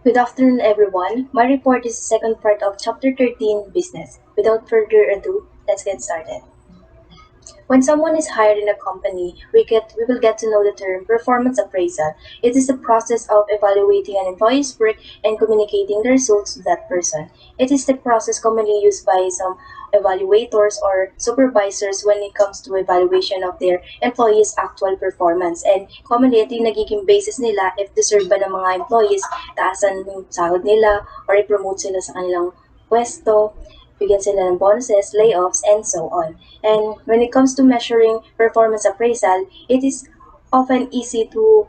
Good afternoon, everyone. My report is the second part of Chapter 13, Business. Without further ado, let's get started. When someone is hired in a company, we will get to know the term performance appraisal. It is the process of evaluating an employee's work and communicating the results to that person. It is the process commonly used by some evaluators or supervisors when it comes to evaluation of their employees' actual performance. And commonly, ito yung nagiging basis nila if deserve ba ng mga employees, taasan yung sahod nila, or i-promote sila sa kanilang pwesto, bigyan sila ng bonuses, layoffs, and so on. And when it comes to measuring performance appraisal, it is often easy to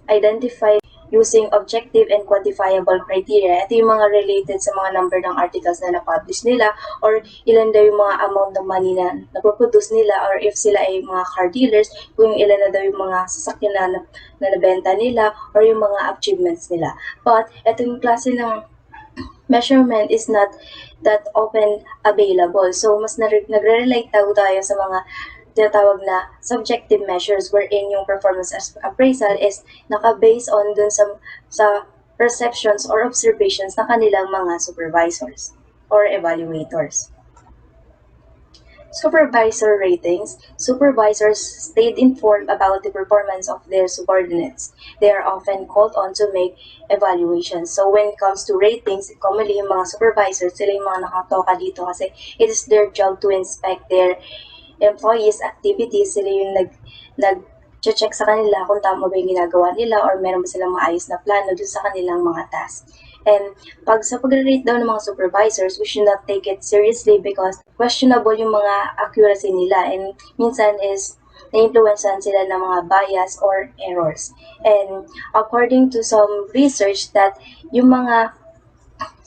identify using objective and quantifiable criteria. Ito yung mga related sa mga number ng articles na na-publish nila or ilan daw yung mga amount ng money na napoproduce nila or if sila ay mga car dealers, kung ilan na daw yung mga sasakyan na nabenta nila or yung mga achievements nila. But ito yung klase ng measurement is not that often available. So, mas nagre-relate tayo sa mga tinatawag na subjective measures wherein yung performance appraisal is naka-base on dun sa perceptions or observations ng kanilang mga supervisors or evaluators. Supervisor ratings. Supervisors stayed informed about the performance of their subordinates. They are often called on to make evaluations. So when it comes to ratings, commonly yung mga supervisors, sila yung mga nakatoka dito kasi it is their job to inspect their employees' activities. Sila yung nag-check sa kanila kung tama ba yung ginagawa nila or meron ba silang maayos na plano dun sa kanilang mga tasks. And sa pag-rate daw ng mga supervisors, we should not take it seriously because questionable yung mga accuracy nila and minsan is na-influencean sila ng mga bias or errors. And according to some research that yung mga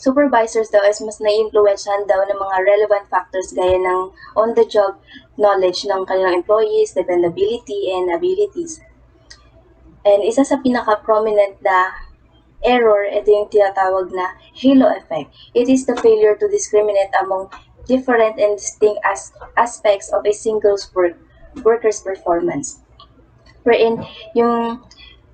supervisors daw is mas na-influencean daw ng mga relevant factors gaya ng on-the-job knowledge ng kanilang employees, dependability, and abilities. And isa sa pinaka-prominent na error, ito yung tinatawag na halo effect. It is the failure to discriminate among different and distinct aspects of a single worker's performance. Wherein yung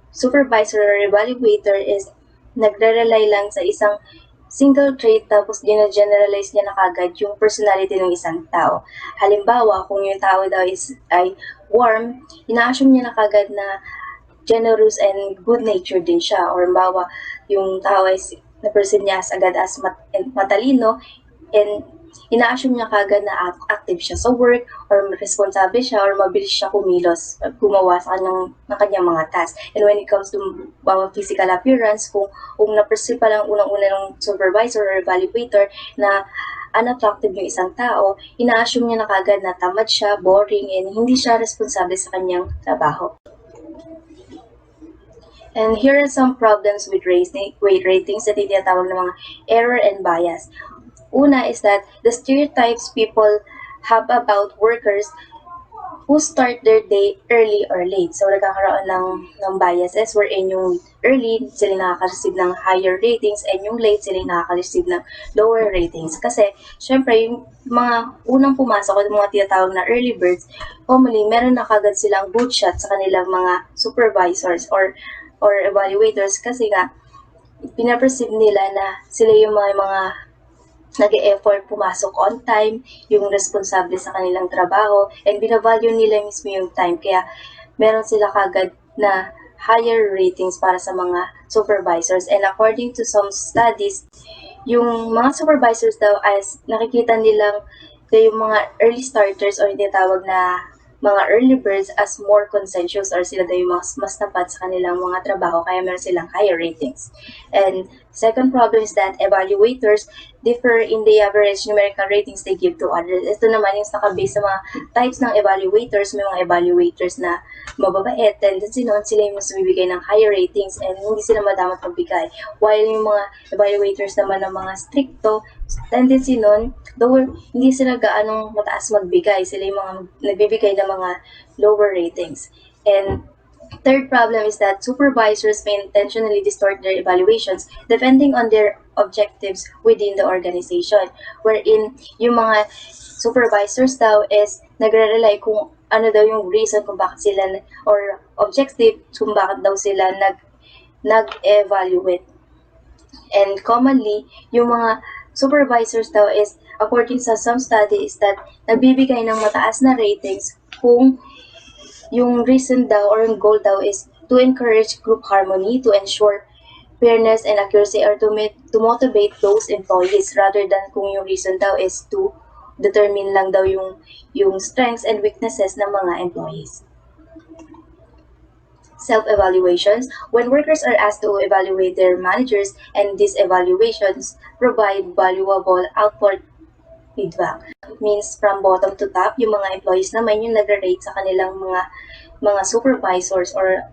supervisor or evaluator is nagre-rely lang sa isang single trait tapos gina-generalize niya na kagad yung personality ng isang tao. Halimbawa, kung yung tao daw ay warm, ina-assume niya na kagad na generous and good-natured din siya. Or bawa, yung tao ay na-perceive niya agad as matalino and ina-assume niya kagad na active siya sa work or responsable siya or mabilis siya kumilos, gumawa sa kanyang mga tasks. And when it comes to physical appearance, kung na-perceive pa lang unang-una ng supervisor or evaluator na unattractive yung isang tao, ina-assume niya na kagad na tamad siya, boring, and hindi siya responsable sa kanyang trabaho. And here are some problems with ratings na tinatawag ng mga error and bias. Una is that the stereotypes people have about workers who start their day early or late. So, nagkakaroon ng biases wherein yung early, sila nakaka-receive ng higher ratings and yung late, sila nakaka-receive ng lower ratings. Kasi, syempre, yung mga unang pumasok o mga tinatawag na early birds, commonly, meron na kagad silang good shot sa kanilang mga supervisors or evaluators kasi nga, pinaperceive nila na sila yung mga nag-e-effort pumasok on time, yung responsable sa kanilang trabaho, and binavalue nila mismo yung time. Kaya meron sila kagad na higher ratings para sa mga supervisors. And according to some studies, yung mga supervisors daw as nakikita nilang yung mga early starters or tinatawag na mga early birds as more conscientious or sila daw yung mas tapat sa kanilang mga trabaho kaya meron silang higher ratings. And second problem is that evaluators differ in the average numerical ratings they give to others. Ito naman yung naka-base sa mga types ng evaluators. May mga evaluators na mababait, tendency nun sila yung mas bibigay ng higher ratings and hindi sila madamat magbigay. While yung mga evaluators naman ng mga stricto, tendency nun, though hindi sila gaanong mataas magbigay, sila yung mga nagbibigay ng mga lower ratings. And third problem is that supervisors may intentionally distort their evaluations depending on their objectives within the organization. Wherein yung mga supervisors daw is nagre-rely kung ano daw yung reason kung bakit sila or objective kung bakit daw sila nag-evaluate. And commonly, yung mga supervisors daw is, according sa some studies, that nagbibigay ng mataas na ratings kung yung reason daw or yung goal daw is to encourage group harmony, to ensure fairness and accuracy, or to motivate those employees, rather than kung yung reason daw is to determine lang daw yung strengths and weaknesses ng mga employees. Self-evaluations. When workers are asked to evaluate their managers, and these evaluations provide valuable outward feedback. It means from bottom to top, yung mga employees naman yung nag-rate sa kanilang mga supervisors or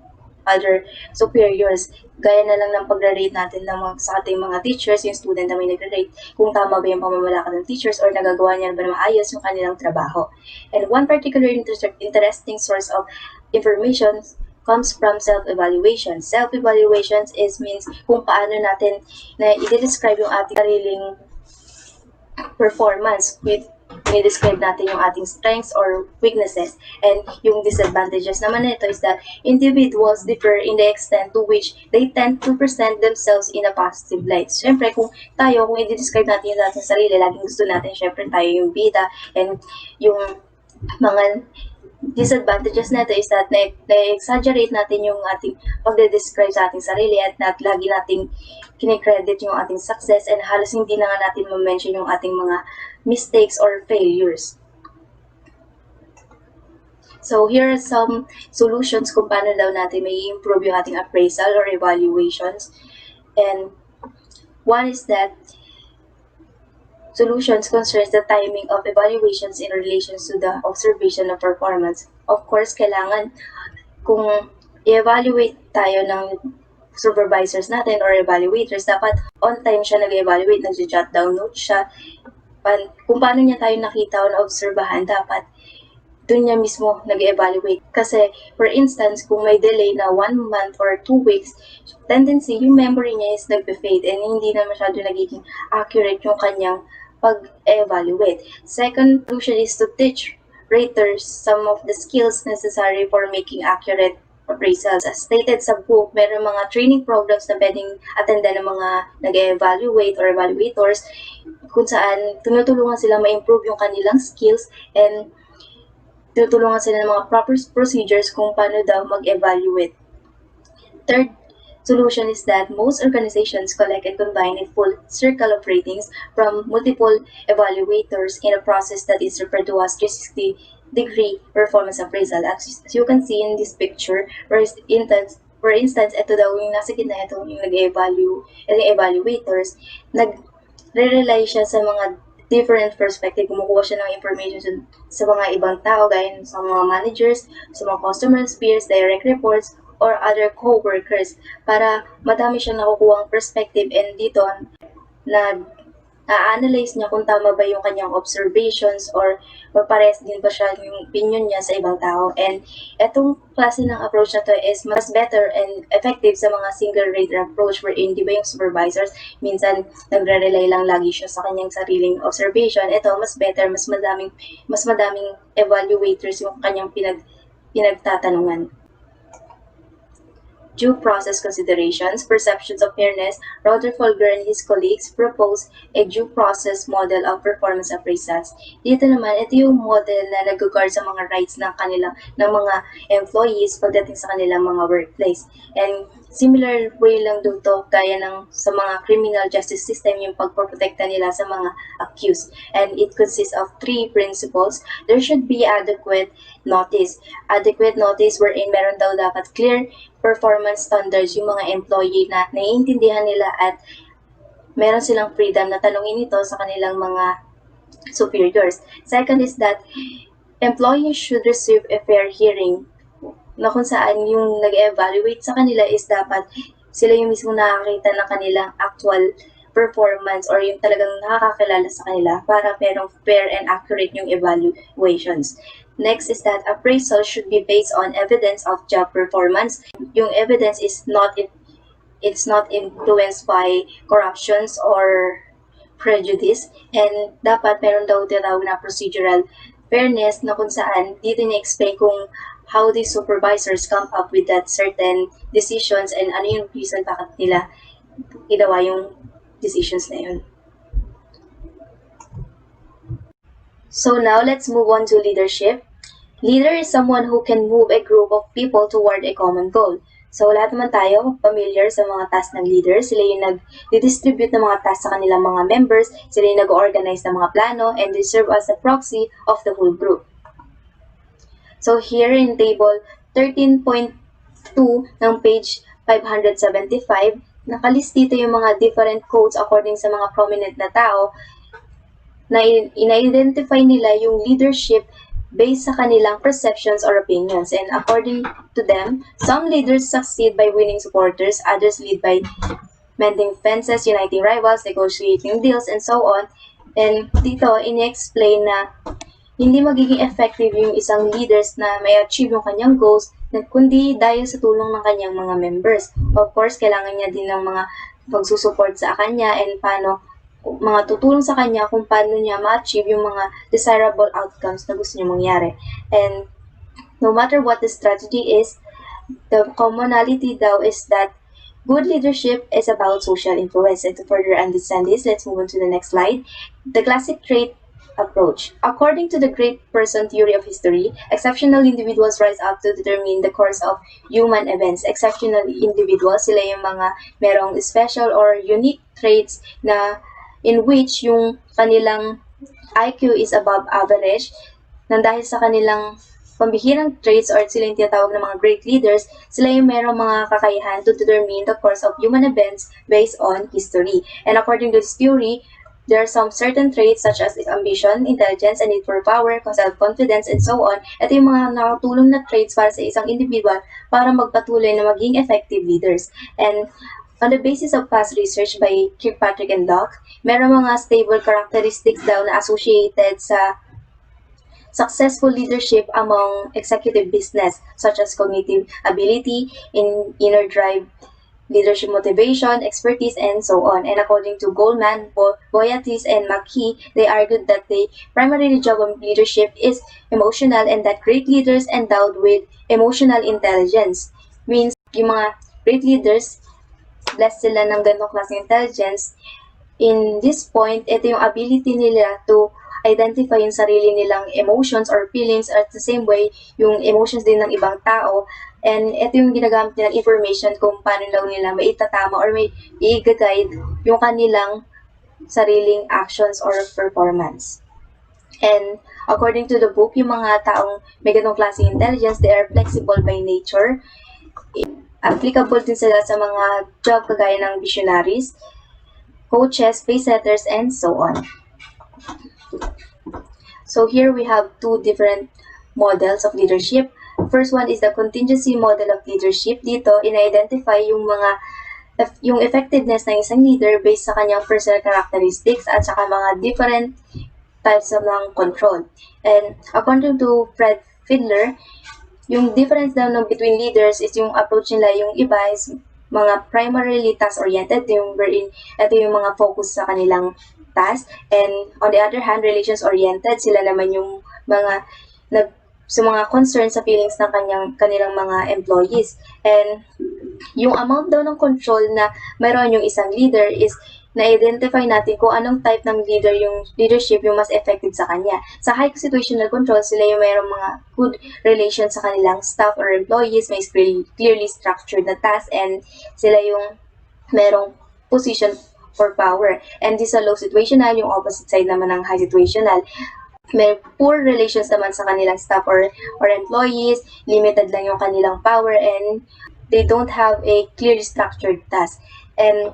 other superiors. Gaya na lang ng pag-rate natin sa ating mga teachers, yung student na may nag-rate kung tama ba yung pamamalakad ng teachers or nagagawa niya ba na maayos yung kanilang trabaho. And one particular interesting source of information comes from self-evaluation. Self-evaluations means kung paano natin na i-describe yung ating sariling performance with i-describe natin yung ating strengths or weaknesses. And yung disadvantages naman nito is that individuals differ in the extent to which they tend to present themselves in a positive light. Siyempre, kung i-describe natin yung ating sarili, laging gusto natin, siyempre tayo yung bida, and yung mga disadvantages nito is that na-exaggerate natin yung ating pagde-describe sa ating sarili at lagi nating kinikredit yung ating success, and halos hindi na nga natin ma-mention yung ating mga mistakes or failures. So here are some solutions kung paano daw natin may improve yung ating appraisal or evaluations. And one is that solutions concerns the timing of evaluations in relation to the observation of performance. Of course, kailangan kung i-evaluate tayo ng supervisors natin or evaluators, dapat on time siya nag-evaluate, nag-jot down notes siya. Kung paano niya tayo nakita o na-obserbahan, dapat doon niya mismo nag-evaluate. Kasi, for instance, kung may delay na 1 month or 2 weeks, tendency, yung memory niya is nagpe-fade and hindi na masyado nagiging accurate yung kanyang pag-evaluate. Second solution is to teach raters some of the skills necessary for making accurate appraisals. As stated sa book, meron mga training programs na pwedeng attendan ng mga nag-evaluate or evaluators kung saan tinutulungan sila ma-improve yung kanilang skills and tinutulungan sila ng mga proper procedures kung paano daw mag-evaluate. Third solution is that most organizations collect and combine a full circle of ratings from multiple evaluators in a process that is referred to as 360-degree performance appraisal. As you can see in this picture, for instance, ito daw yung nasa gitna, ito yung evaluators, nagre-rely siya sa mga different perspective, kumukuha siya ng information sa mga ibang tao, gaya sa mga managers, sa mga customers, peers, direct reports, or other co-workers para madami siyang nakukuhang perspective, and dito na-analyze niya kung tama ba yung kanyang observations or pares din ba siya yung opinion niya sa ibang tao. And etong klase ng approach na to is mas better and effective sa mga single rater approach wherein di ba yung supervisors minsan nagre-rely lang lagi siya sa kanyang sariling observation. Ito mas better, mas madaming evaluators yung kanyang pinagtatanungan. Due process considerations, perceptions of fairness, Rutherford and his colleagues proposed a due process model of performance appraisals. Dito naman, ito yung model na nag-guard sa mga rights ng mga employees pagdating sa kanilang mga workplace. And similar way lang dito, gaya ng sa mga criminal justice system, yung pagprotekta nila sa mga accused. And it consists of 3 principles. There should be adequate notice. Adequate notice wherein meron daw dapat clear performance standards yung mga employee na naiintindihan nila at meron silang freedom na tanungin ito sa kanilang mga superiors. Second is that employees should receive a fair hearing, na kung saan yung nag-evaluate sa kanila is dapat sila yung mismo nakakita ng kanilang actual performance or yung talagang nakakakilala sa kanila para merong fair and accurate yung evaluations. Next is that appraisal should be based on evidence of job performance. Yung evidence is not influenced by corruptions or prejudice, and dapat meron daw tinatawag na procedural fairness na kung saan dito ni-explain kung how the supervisors come up with that certain decisions and ano yung reason bakit nila ginawa yung decisions na yun. So now let's move on to leadership. Leader is someone who can move a group of people toward a common goal. So lahat naman tayo familiar sa mga task ng leader. Sila yung nag-distribute ng mga task sa kanilang mga members, sila yung nag-organize ng mga plano, and they serve as a proxy of the whole group. So here in table 13.2 ng page 575, nakalis dito yung mga different codes according sa mga prominent na tao na in-identify nila yung leadership based sa kanilang perceptions or opinions. And according to them, some leaders succeed by winning supporters, others lead by mending fences, uniting rivals, negotiating deals, and so on. And dito, in-explain na hindi magiging effective yung isang leaders na may achieve yung kanyang goals, kundi dahil sa tulong ng kanyang mga members. Of course, kailangan niya din ng mga pagsusupport sa kanya and paano mga tutulong sa kanya kung paano niya ma-achieve yung mga desirable outcomes na gusto niya mangyari. And no matter what the strategy is, the commonality daw is that good leadership is about social influence. And to further understand this, let's move on to the next slide. The classic trait approach. According to the great person theory of history, exceptional individuals rise up to determine the course of human events. Exceptional individuals, sila yung mga merong special or unique traits na in which yung kanilang IQ is above average nang dahil sa kanilang pambihirang traits or sila yung tinatawag ng mga great leaders, sila yung merong mga kakayahan to determine the course of human events based on history. And according to this theory, there are some certain traits such as ambition, intelligence, and need for power, self-confidence, and so on. Ito yung mga nakatulong na traits para sa isang individual para magpatuloy na maging effective leaders. And on the basis of past research by Kirkpatrick and Locke, meron mga stable characteristics daw na associated sa successful leadership among executive business, such as cognitive ability, inner drive, leadership motivation, expertise, and so on. And according to Goldman, Boyatis, and McKee, they argued that the primary job of leadership is emotional and that great leaders endowed with emotional intelligence means yung mga great leaders blessed sila ng ganitong klaseng intelligence. In this point, ito yung ability nila to identify yung sarili nilang emotions or feelings at the same way, yung emotions din ng ibang tao. And ito yung ginagamit nilang information kung paano daw nila maitatama or may i-guide yung kanilang sariling actions or performance. And according to the book, yung mga taong may ganong klaseng intelligence, they are flexible by nature. Applicable din sila sa mga job kagaya ng visionaries, coaches, pace setters, and so on. So here we have two different models of leadership. First one is the contingency model of leadership. Dito, in-identify yung effectiveness ng isang leader based sa kanyang personal characteristics at saka mga different types of control. And according to Fred Fiedler, yung difference daw between leaders is yung approach nila, yung iba is mga primarily task-oriented, yung wherein ito yung mga focus sa kanilang task, and on the other hand, relations-oriented, sila naman yung mga sa mga concern sa feelings ng kanilang mga employees. And yung amount daw ng control na mayroon yung isang leader is na-identify natin kung anong type ng leadership yung mas effective sa kanya. Sa high situational control, sila yung mayroong mga good relations sa kanilang staff or employees, may clearly structured na task, and sila yung mayroong position for power. And this sa low situational, yung opposite side naman ng high situational, may poor relations naman sa kanilang staff or employees, limited lang yung kanilang power, and they don't have a clearly structured task. And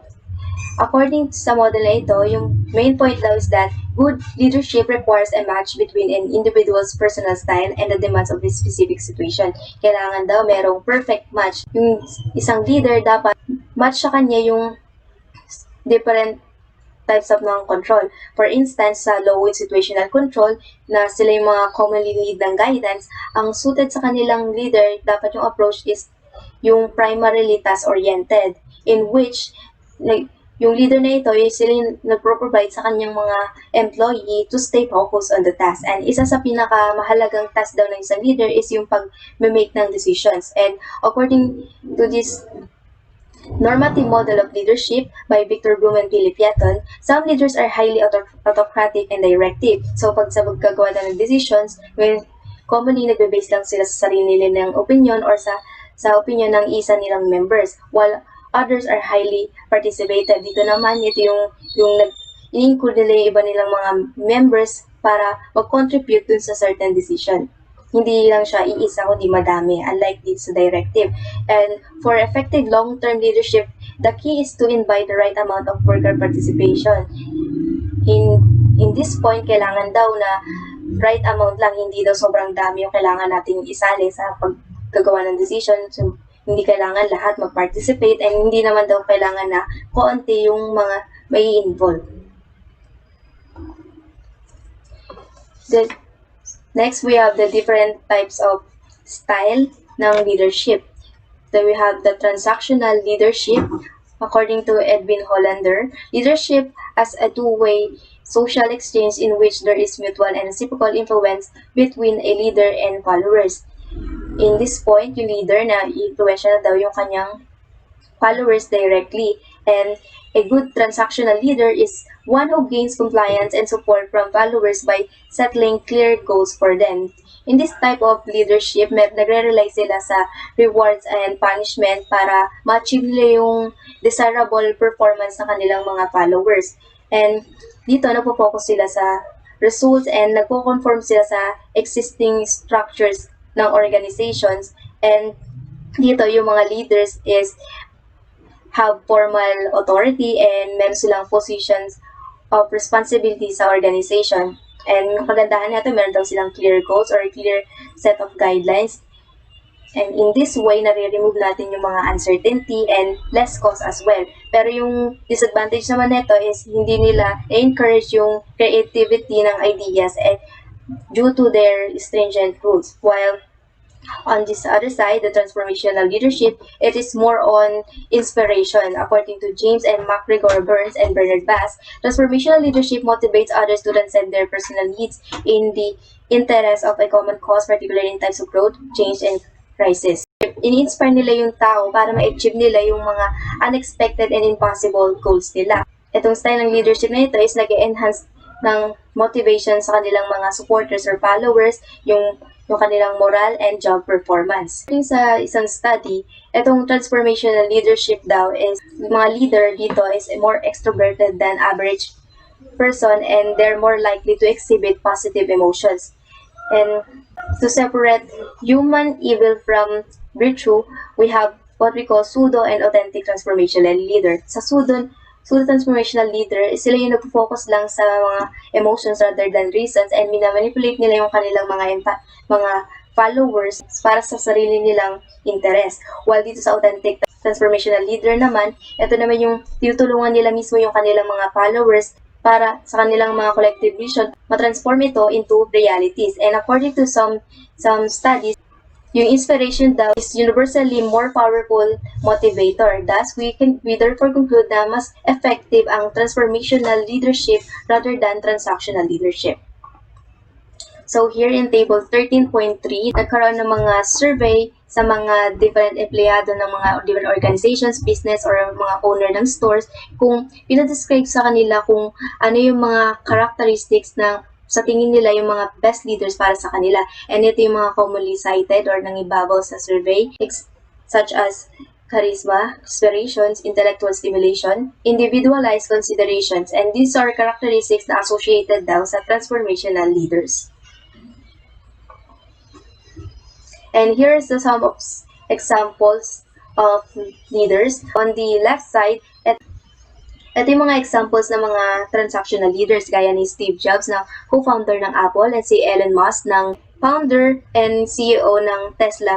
according sa model na ito, yung main point daw is that good leadership requires a match between an individual's personal style and the demands of a specific situation. Kailangan daw merong perfect match. Yung isang leader dapat match sa kanya yung different types of control. For instance, sa low situational control, na sila yung mga commonly need ng guidance, ang suited sa kanilang leader, dapat yung approach is yung primarily task-oriented, in which yung leader na ito, sila yung nagpro-provide sa kanyang mga employee to stay focused on the task. And isa sa pinakamahalagang task daw ng isang leader is yung pag-make ng decisions. And according to this Normative Model of Leadership by Victor Bloom and Philip Yaton, some leaders are highly autocratic and directive. So pag sa pagkagawa ng decisions, when commonly nagbe-base lang sila sa sarili nilang opinion or sa opinion ng isa nilang members, while others are highly participative. Dito naman, ito yung in-include nila yung iba nilang mga members para mag-contribute dun sa certain decision. Hindi lang siya iisa kundi madami, unlike dito sa directive. And for effective long-term leadership, the key is to invite the right amount of worker participation. In this point, kailangan daw na right amount lang, hindi daw sobrang dami yung kailangan nating isali sa paggagawa ng decision. So, hindi kailangan lahat mag-participate and hindi naman daw kailangan na konti yung mga may involve. Next, we have the different types of style ng leadership. Then we have the transactional leadership. According to Edwin Hollander, leadership as a two-way social exchange in which there is mutual and reciprocal influence between a leader and followers. In this point, yung leader na i-influence na daw yung kanyang followers directly. And a good transactional leader is one who gains compliance and support from followers by settling clear goals for them. In this type of leadership, nagre-rely sila sa rewards and punishment para ma-achieve nila yung desirable performance ng kanilang mga followers. And dito, nagpo-focus sila sa results and nagpo-conform sila sa existing structures ng organizations. And dito, yung mga leaders is have formal authority and meron silang positions of responsibility sa organization. And yung kagandahan nito, meron daw silang clear goals or clear set of guidelines. And in this way, nare-remove natin yung mga uncertainty and less cost as well. Pero yung disadvantage naman nito is hindi nila encourage yung creativity ng ideas and due to their stringent rules. While on this other side, the transformational leadership, it is more on inspiration. According to James and MacGregor Burns and Bernard Bass, transformational leadership motivates others to transcend their personal needs in the interest of a common cause, particularly in times of growth, change, and crisis. Ini-inspire nila yung tao para ma-achieve nila yung mga unexpected and impossible goals nila. Itong style ng leadership na ito is nag-enhance ng motivation sa kanilang mga supporters or followers, yung kanilang moral and job performance. Sa isang study, itong transformational leadership daw is, mga leader dito is more extroverted than average person and they're more likely to exhibit positive emotions. And to separate human evil from virtue, we have what we call pseudo and authentic transformational leader. Sa pseudo transformational leader, sila yung nag-focus lang sa mga emotions rather than reasons and minamanipulate nila yung kanilang mga followers para sa sarili nilang interest. While dito sa authentic transformational leader naman, ito naman yung tinutulungan nila mismo yung kanilang mga followers para sa kanilang mga collective vision, matransform ito into realities. And according to some studies, yung inspiration daw is universally more powerful motivator. Thus, we therefore conclude na mas effective ang transformational leadership rather than transactional leadership. So here in table 13.3, nagkaroon ng mga survey sa mga different empleyado ng mga different organizations, business, or mga owner ng stores, kung pinadescribe sa kanila kung ano yung mga characteristics na sa tingin nila yung mga best leaders para sa kanila. And ito yung mga commonly cited or nangibabaw sa survey, such as charisma, aspirations, intellectual stimulation, individualized considerations, and these are characteristics na associated daw sa transformational leaders. And here's some of examples of leaders. On the left side, ito yung mga examples ng mga transactional leaders gaya ni Steve Jobs na co-founder ng Apple and si Elon Musk ng founder and CEO ng Tesla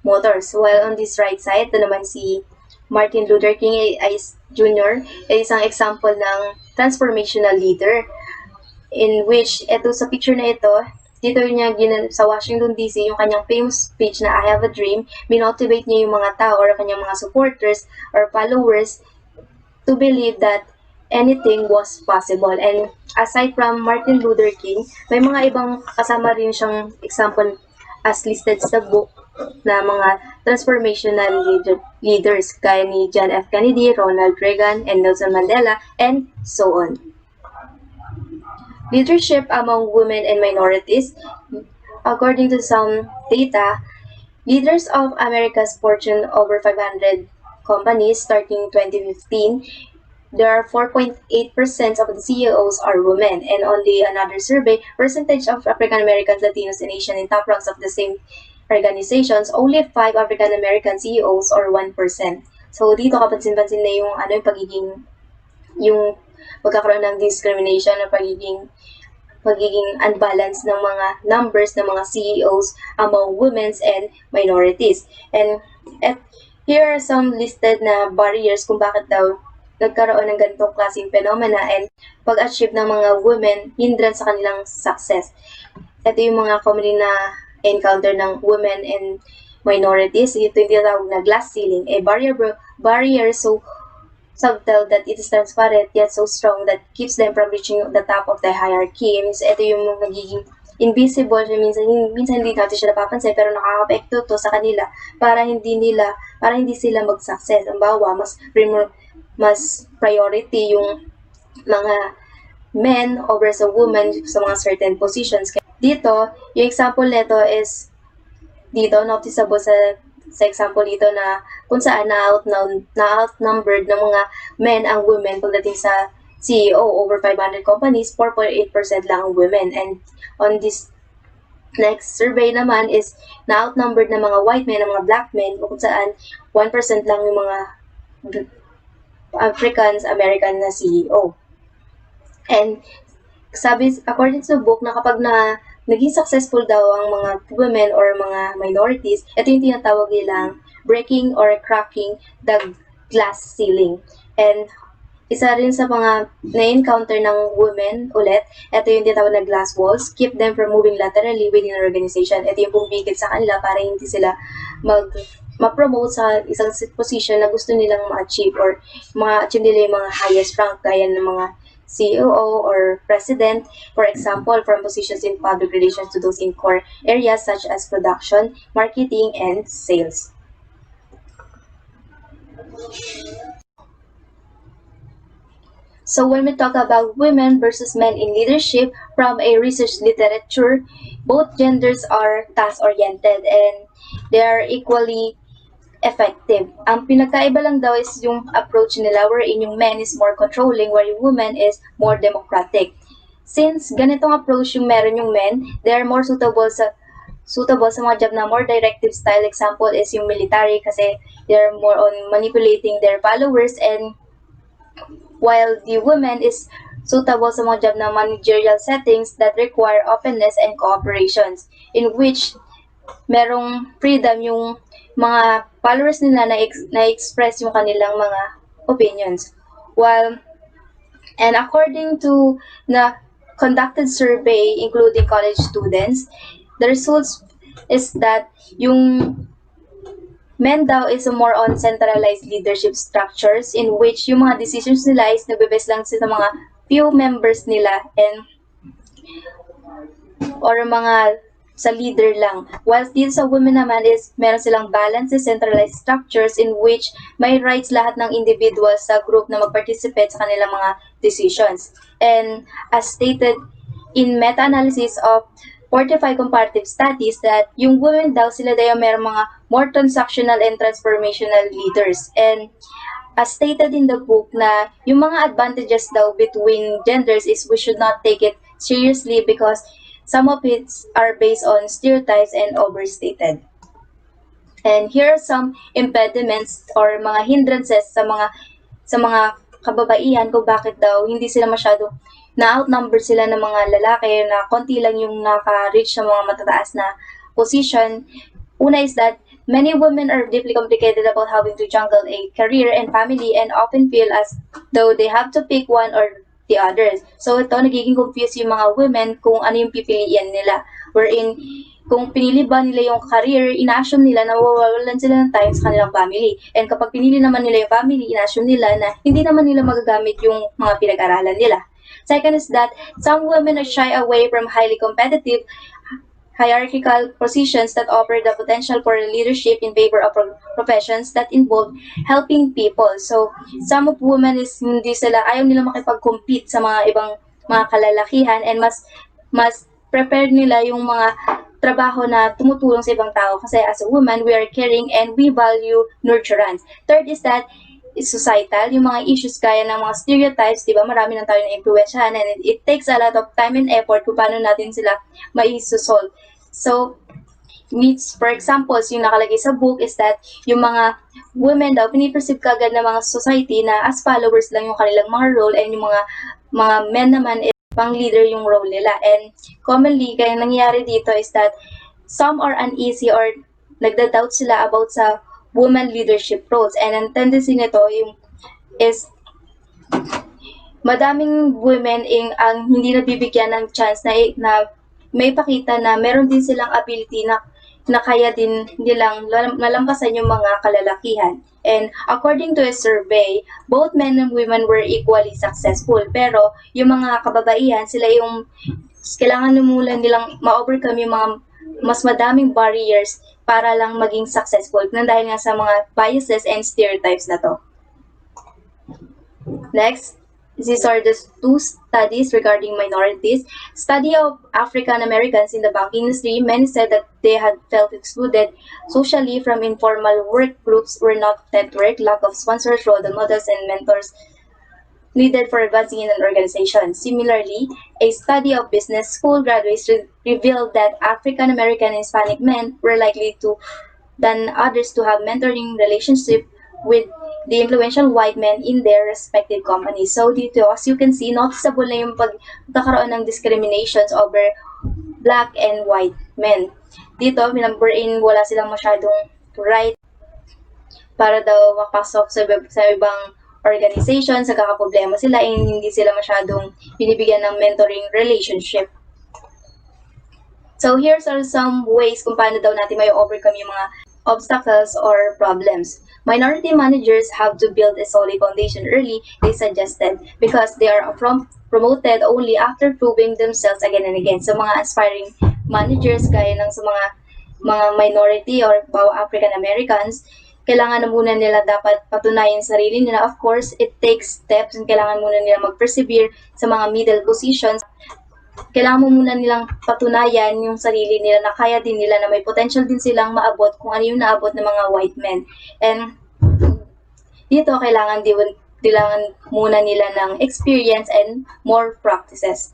Motors. While on this right side, ito naman si Martin Luther King Jr. ay isang example ng transformational leader in which ito sa picture na ito, dito niya sa Washington DC, yung kanyang famous speech na I have a dream, minotivate niya yung mga tao or kanyang mga supporters or followers to believe that anything was possible. And aside from Martin Luther King, may mga ibang kasama rin siyang example as listed sa book na mga transformational leaders gaya ni John F. Kennedy, Ronald Reagan, and Nelson Mandela, and so on. Leadership among women and minorities. According to some data, leaders of America's Fortune over 500 companies starting 2015, there are 4.8% of the CEOs are women, and only another survey, percentage of African Americans, Latinos, and Asian in top ranks of the same organizations, only 5 African American CEOs or 1%. So dito kapansin-pansin na yung yung pagiging yung pagkakaroon ng discrimination o pagiging unbalanced ng mga numbers ng mga CEOs among women and minorities. And here are some listed na barriers kung bakit daw nagkaroon ng ganitong klaseng phenomena and pag-achieve ng mga women hindrance sa kanilang success. Ito yung mga commonly na encounter ng women and minorities. Ito yung tinatawag na glass ceiling, a barrier so subtle that it is transparent yet so strong that keeps them from reaching the top of the hierarchy. Ito yung nagiging invisible, minsan hindi natin siya napapansin pero nakaka-apekto to sa kanila para hindi sila mag-success. Ang bawa, mas priority yung mga men over sa women sa mga certain positions. Dito, yung example nito is dito noticeable sa example dito na kung saan na-outnumbered ng mga men ang women pagdating sa CEO over 500 companies, 4.8% lang ang women. And on this next survey naman is na-outnumbered ng mga white men, ng mga black men, kung saan 1% lang yung mga Africans American na CEO. And according to the book, na kapag naging successful daw ang mga women or mga minorities, ito yung tinatawag nilang breaking or cracking the glass ceiling. And isa rin sa mga na-encounter ng women ulit, ito yung tinatawag na glass walls, keep them from moving laterally within an organization. Ito yung pumipigil sa kanila para hindi sila ma-promote sa isang position na gusto nilang ma-achieve or ma-achieve nila yung mga highest rank gaya ng mga CEO or president, for example, from positions in public relations to those in core areas such as production, marketing, and sales. So when we talk about women versus men in leadership, from a research literature, both genders are task-oriented and they are equally effective. Ang pinagkaiba lang daw is yung approach nila wherein yung men is more controlling while yung woman is more democratic. Since ganitong approach yung meron yung men, they are more suitable sa mga job na more directive style. Example is yung military kasi they are more on manipulating their followers, and while the woman is suitable sa mga job na managerial settings that require openness and cooperations, in which merong freedom yung mga followers nila na express yung kanilang mga opinions. And according to the conducted survey including college students, the results is that yung men daw is more on centralized leadership structures in which yung mga decisions nila is nagbe-base lang sa mga few members nila or mga sa leader lang. While dito sa women naman is meron silang balanced centralized structures in which may rights lahat ng individual sa group na mag-participate sa kanilang mga decisions. And as stated in meta-analysis of 45 comparative studies that yung women daw sila daw meron mga more transactional and transformational leaders. And as stated in the book na yung mga advantages daw between genders is we should not take it seriously because some of it are based on stereotypes and overstated. And here are some impediments or mga hindrances sa mga kababaihan kung bakit daw hindi sila masyado na-outnumber sila ng mga lalaki na konti lang yung naka-reach sa mga matataas na position. Una is that many women are deeply complicated about having to juggle a career and family and often feel as though they have to pick one or the others. So ito, nagiging confused yung mga women kung ano yung pipilian nila. Wherein, kung pinili ba nila yung career, ina-assume nila na mawawalan sila ng time sa kanilang family. And kapag pinili naman nila yung family, ina-assume nila na hindi naman nila magagamit yung mga pinag-aralan nila. Second is that some women are shy away from highly competitive hierarchical positions that offer the potential for leadership in favor of professions that involve helping people. So, some of women is hindi sila, ayaw nila makipag-compete sa mga ibang mga kalalakihan and mas prepared nila yung mga trabaho na tumutulong sa ibang tao kasi as a woman, we are caring and we value nurturance. Third is that is societal, yung mga issues kaya ng mga stereotypes, di ba, marami ng tayo na influensyahan and it takes a lot of time and effort kung paano natin sila mai-solve. So, meets, for example, yung nakalagay sa book is that yung mga women daw, piniperceive kagad ng mga society na as followers lang yung kanilang mga role and yung mga men naman is pang leader yung role nila. And commonly, kaya nangyayari dito is that some are uneasy or nagda-doubt sila about sa woman leadership roles. And ang tendency nito yung is madaming women ang hindi nabibigyan ng chance na may pakita na meron din silang ability na kaya din nilang malampasan yung mga kalalakihan. And according to a survey, both men and women were equally successful. Pero yung mga kababaihan, sila yung kailangan numulan nilang ma-overcome yung mga mas madaming barriers para lang maging successful nang dahil nga sa mga biases and stereotypes na to. Next, these are the two studies regarding minorities. Study of African Americans in the banking industry, many said that they had felt excluded socially from informal work groups were not network, lack of sponsors, role models, and mentors needed for advancing in an organization. Similarly, a study of business school graduates revealed that African American and Hispanic men were likely to than others to have mentoring relationship with the influential white men in their respective companies. So dito, as you can see, noticeable na yung pagkakaroon ng discriminations over black and white men. Dito, number in, wala silang masyadong right para daw makapasok sa ibang organization, sa kakaproblema sila, hindi sila masyadong binibigyan ng mentoring relationship. So here's are some ways kung paano daw natin may overcome yung mga obstacles or problems. Minority managers have to build a solid foundation early, they suggested, because they are promoted only after proving themselves again and again. So mga aspiring managers, gaya ng sa mga minority or African Americans, kailangan na muna nila dapat patunayan sarili nila. Of course, it takes steps and kailangan muna nila mag-persevere sa mga middle positions. Kailangan mo muna nilang patunayan yung sarili nila na kaya din nila na may potential din silang maabot kung ano yung naabot ng mga white men. And dito, kailangan muna nila ng experience and more practices.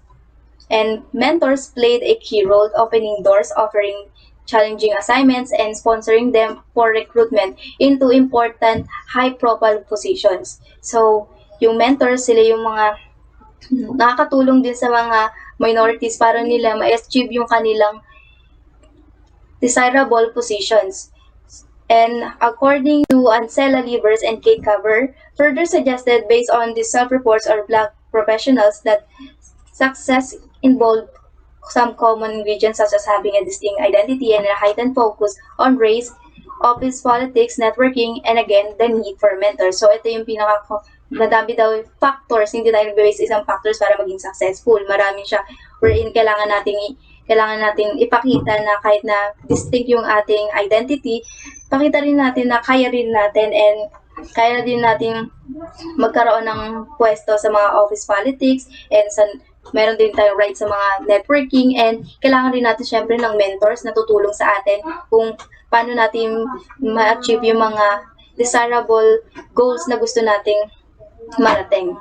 And mentors played a key role opening doors, offering challenging assignments, and sponsoring them for recruitment into important high-profile positions. So, yung mentors, sila yung mga nakakatulong din sa mga minorities para nila ma-achieve yung kanilang desirable positions. And according to Ancela Livers and Kate Cover, further suggested based on the self-reports of black professionals that success involved some common ingredients such as having a distinct identity and a heightened focus on race, office politics, networking, and again, the need for mentors. So ito yung madami daw factors, hindi tayo nag-base isang factors para maging successful. Marami siya wherein kailangan nating ipakita na kahit na distinct yung ating identity, pakita rin natin na kaya rin natin and kaya din natin magkaroon ng pwesto sa mga office politics and meron din tayong right sa mga networking and kailangan rin natin syempre ng mentors na tutulong sa atin kung paano natin ma-achieve yung mga desirable goals na gusto nating marating.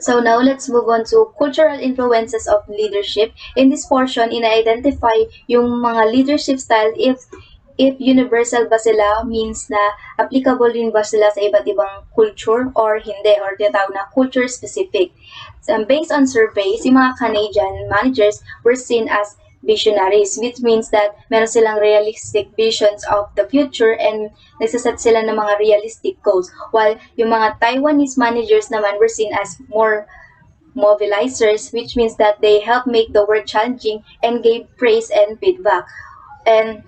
So now let's move on to cultural influences of leadership. In this portion, ina-identify yung mga leadership style if universal ba sila, means na applicable din ba sila sa iba't ibang culture or hindi, or tinatawag na culture specific. So, based on surveys, yung mga Canadian managers were seen as visionaries, which means that meron silang realistic visions of the future and nagsaset sila ng mga realistic goals. While yung mga Taiwanese managers naman were seen as more mobilizers, which means that they help make the work challenging and gave praise and feedback. And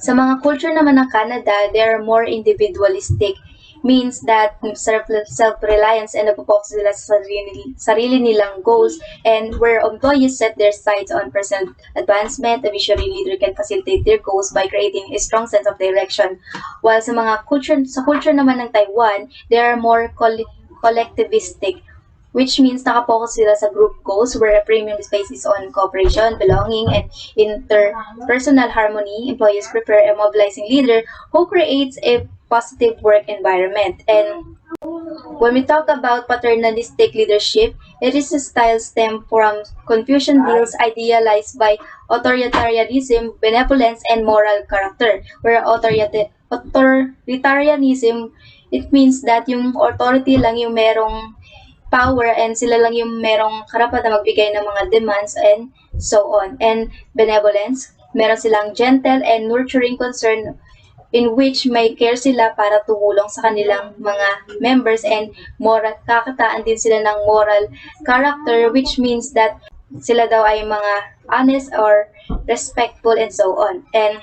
sa mga culture naman ng Canada, they are more individualistic means that self-reliance and nagpo-focus sila sa sarili nilang goals, and where employees set their sights on personal advancement, a visionary leader can facilitate their goals by creating a strong sense of direction. While sa culture naman ng Taiwan, they are more collectivistic, which means nakapokus sila sa group goals where a premium is placed on cooperation, belonging, and interpersonal harmony. Employees prefer a mobilizing leader who creates a positive work environment. And when we talk about paternalistic leadership, it is a style stem from Confucian deals idealized by authoritarianism, benevolence, and moral character. Where authoritarianism, it means that yung authority lang yung merong power and sila lang yung merong karapat na magbigay ng mga demands and so on. And benevolence, meron silang gentle and nurturing concern in which may care sila para tumulong sa kanilang mga members, and moral, kakataan din sila ng moral character, which means that sila daw ay mga honest or respectful and so on. And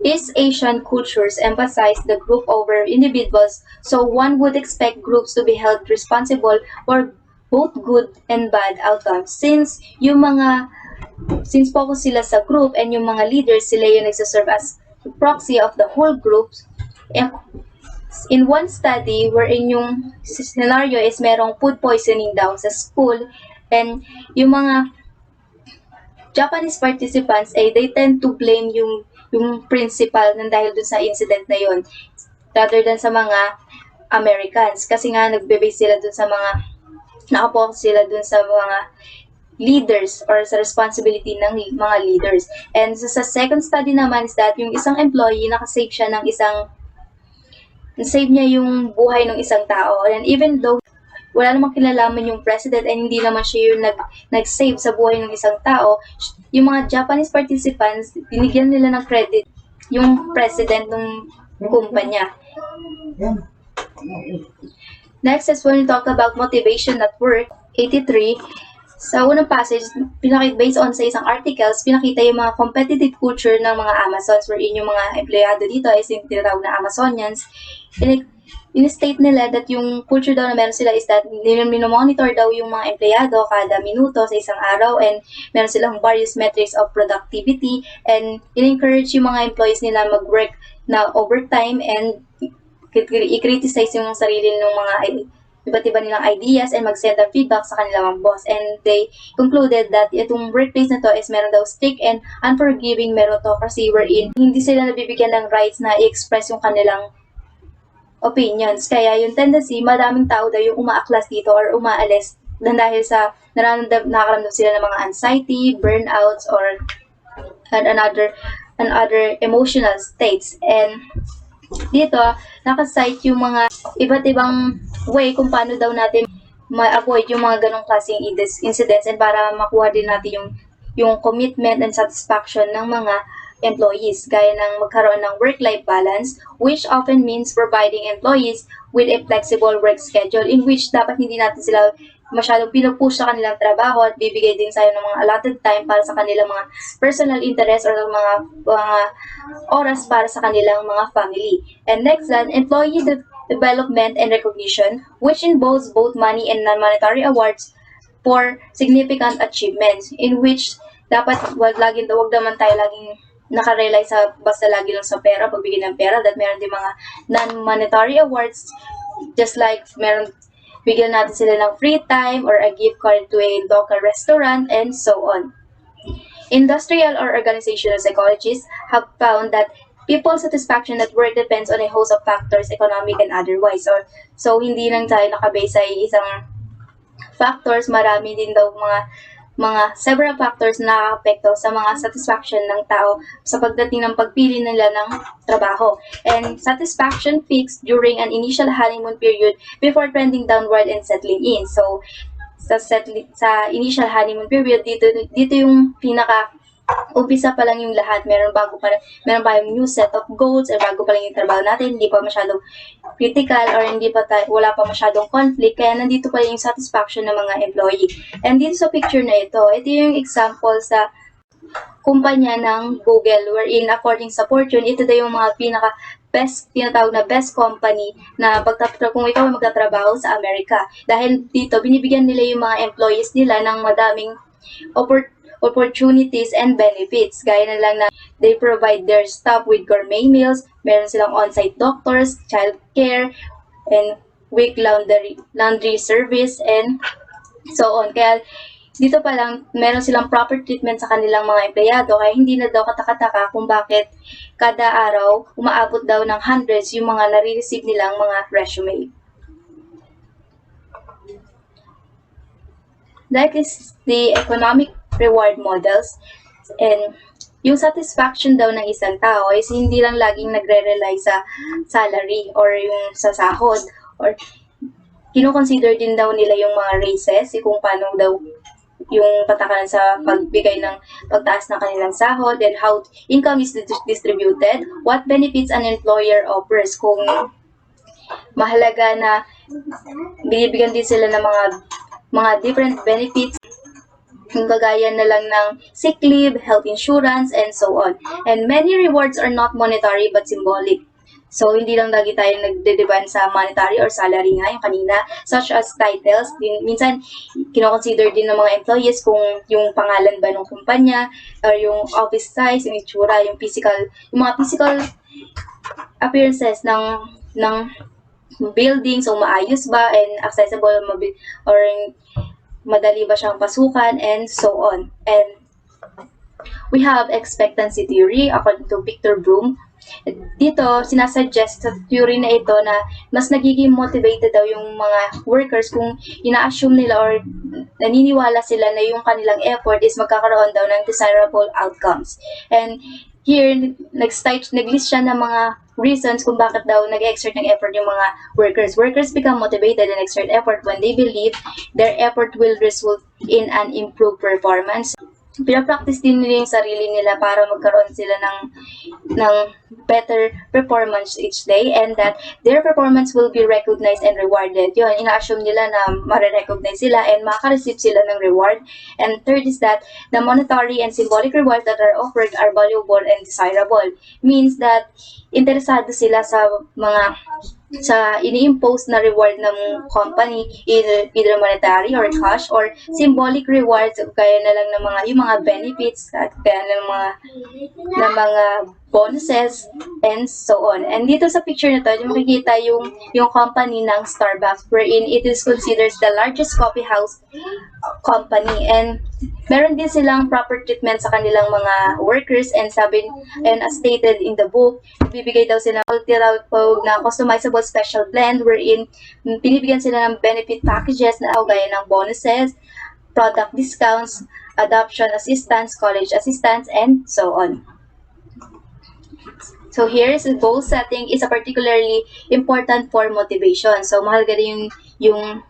East Asian cultures emphasize the group over individuals, so one would expect groups to be held responsible for both good and bad outcomes. Since focus sila sa group and yung mga leaders, sila yung nagsaserve as the proxy of the whole group. In one study, wherein yung scenario is merong food poisoning daw sa school, and yung mga Japanese participants ay they tend to blame yung principal nang dahil dun sa incident na yon, rather than sa mga Americans, kasi nga nagbe-base sila dun sa mga nakapokus sila dun sa mga leaders or sa responsibility ng mga leaders. And sa second study naman is that yung isang employee nakasave siya ng save niya yung buhay ng isang tao, and even though wala namang kinalaman yung president and hindi naman siya yung nag-save sa buhay ng isang tao, yung mga Japanese participants, binigyan nila ng credit yung president ng kumpanya. Next is when we talk about motivation at work, 83. Sa unang passage, based on sa isang articles, pinakita yung mga competitive culture ng mga Amazons, wherein yung mga empleyado dito ay tinatawag na Amazonians. In-state nila that yung culture daw na meron sila is that minomonitor daw yung mga empleyado kada minuto sa isang araw, and meron silang various metrics of productivity, and in-encourage yung mga employees nila mag-work na overtime and i-criticize yung sarili ng mga iba't iba nilang ideas and mag-send ng feedback sa kanilang boss. And they concluded that itong workplace na to is meron daw strict and unforgiving meritocracy, wherein hindi sila nabibigyan ng rights na i-express yung kanilang opinions. Kaya yung tendency, madaming tao daw yung umaaklas dito or umaalis dahil sa nakakaramdam sila ng mga anxiety, burnouts, or another emotional states. And dito, nakasite yung mga iba't ibang way kung paano daw natin ma-avoid yung mga ganong klaseng incidents, and para makuha din natin yung commitment and satisfaction ng mga employees, gaya ng magkaroon ng work-life balance, which often means providing employees with a flexible work schedule in which dapat hindi natin sila masyadong pinupush sa kanilang trabaho at bibigay din sa'yo ng mga allotted time para sa kanilang mga personal interest or mga oras para sa kanilang mga family. And next one, employee development and recognition, which involves both money and non-monetary awards for significant achievements, in which dapat wag naman tayo laging nakarely sa basta lagi lang sa pera, pagbigay ng pera, that meron din mga non-monetary awards, just like bigyan natin sila ng free time or a gift card to a local restaurant and so on. Industrial or organizational psychologists have found that people's satisfaction at work depends on a host of factors, economic and otherwise. So hindi lang tayo nakabase sa isang factors, marami din daw mga several factors na nakaka-apekto sa mga satisfaction ng tao sa pagdating ng pagpili nila ng trabaho. And satisfaction peaks during an initial honeymoon period before trending downward and settling in. So, sa initial honeymoon period, dito yung umpisa pa lang yung lahat, meron pa yung new set of goals, or bago pa lang yung trabaho natin, hindi pa masyadong critical or wala pa masyadong conflict, kaya nandito pa yung satisfaction ng mga employee. And dito sa picture na ito yung example sa kumpanya ng Google, wherein according sa Fortune, ito daw yung mga tinatawag na best company na kung ikaw ay magtatrabaho sa Amerika. Dahil dito, binibigyan nila yung mga employees nila ng madaming opportunities and benefits. Gaya na lang na they provide their staff with gourmet meals, meron silang on-site doctors, child care, and week laundry service, and so on. Kaya dito pa lang, meron silang proper treatment sa kanilang mga empleyado, kaya hindi na daw katakataka kung bakit kada araw umaabot daw ng hundreds yung mga nare-receive nilang mga resume. That is the economic reward models, and yung satisfaction daw ng isang tao is hindi lang laging nagre-rely sa salary or yung sa sahod, or kino-consider din daw nila yung mga raises, kung paano daw yung patakaran sa pagbigay ng pagtaas ng kanilang sahod, and how income is distributed, what benefits an employer offers, kung mahalaga na binibigyan din sila ng mga different benefits, yung kagaya na lang ng sick leave, health insurance, and so on. And many rewards are not monetary but symbolic. So, hindi lang lagi tayo nagde-depend sa monetary or salary nga, yung kanina, such as titles. Minsan, kino-consider din ng mga employees kung yung pangalan ba ng kumpanya, or yung office size, yung itsura, yung mga physical appearances ng buildings, o maayos ba, and accessible, or madali ba siyang pasukan, and so on. And we have expectancy theory, according to Victor Bloom. Dito, sinasuggest sa theory na ito na mas nagiging motivated daw yung mga workers kung ina-assume nila or naniniwala sila na yung kanilang effort is magkakaroon daw ng desirable outcomes. And here, nag-list siya ng mga reasons kung bakit daw nag-exert ng effort yung mga workers. Workers become motivated and exert effort when they believe their effort will result in an improved performance. Pinapractice din nila yung sarili nila para magkaroon sila ng better performance each day, and that their performance will be recognized and rewarded. Yun, ina-assume nila na ma-recognize sila and makaka-receive sila ng reward. And third is that the monetary and symbolic rewards that are offered are valuable and desirable. Means that interesado sila sa ini-impose na reward ng company, either monetary or cash, or symbolic rewards, kaya na lang ng yung mga benefits, at kaya ng mga bonuses, and so on. And dito sa picture na to, makikita yung company ng Starbucks, wherein it is considered the largest coffee house company, and meron din silang proper treatment sa kanilang mga workers, and as stated in the book, bibigay daw sila na customizable special blend, wherein pinibigyan sila ng benefit packages na gaya ng bonuses, product discounts, adoption assistance, college assistance, and so on. So here's goal setting is a particularly important for motivation. So mahalaga din yung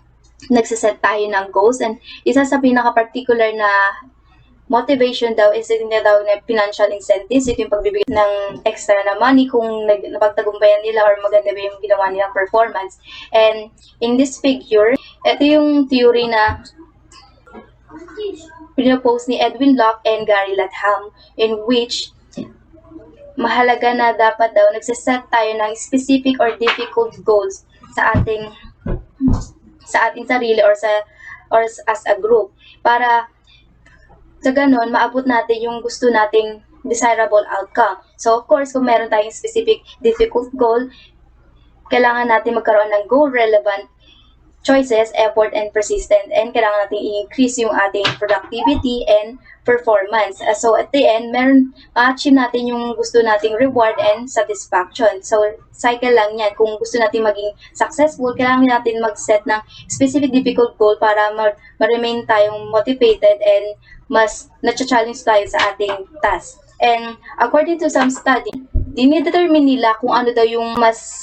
nagsiset tayo ng goals, and isa sa pinaka-particular na motivation daw is yung tinatawag na financial incentives, ito yung pagbibigay ng extra na money kung napagtagumpayan nila or maganda ba yung ginawa nilang performance. And in this figure, ito yung theory na pinopose ni Edwin Locke and Gary Latham, in which mahalaga na dapat daw nagsiset tayo ng specific or difficult goals sa ating sarili or as a group, para sa ganun maabot natin yung gusto nating desirable outcome. So of course, kung meron tayong specific difficult goal, kailangan natin magkaroon ng goal relevant choices, effort, and persistent, and kailangan natin i-increase yung ating productivity and performance. So at the end, ma-achieve natin yung gusto nating reward and satisfaction. So cycle lang yan. Kung gusto natin maging successful, kailangan natin mag-set ng specific difficult goal para ma-remain tayong motivated and mas na-challenge tayo sa ating task. And according to some study, dinidetermine nila kung ano daw yung mas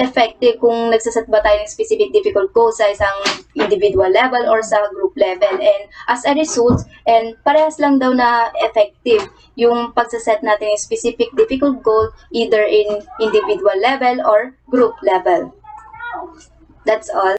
effective, kung nagsaset ba tayo ng specific difficult goals sa isang individual level or sa group level. And as a result, and parehas lang daw na effective yung pagsaset natin ng specific difficult goal either in individual level or group level. That's all.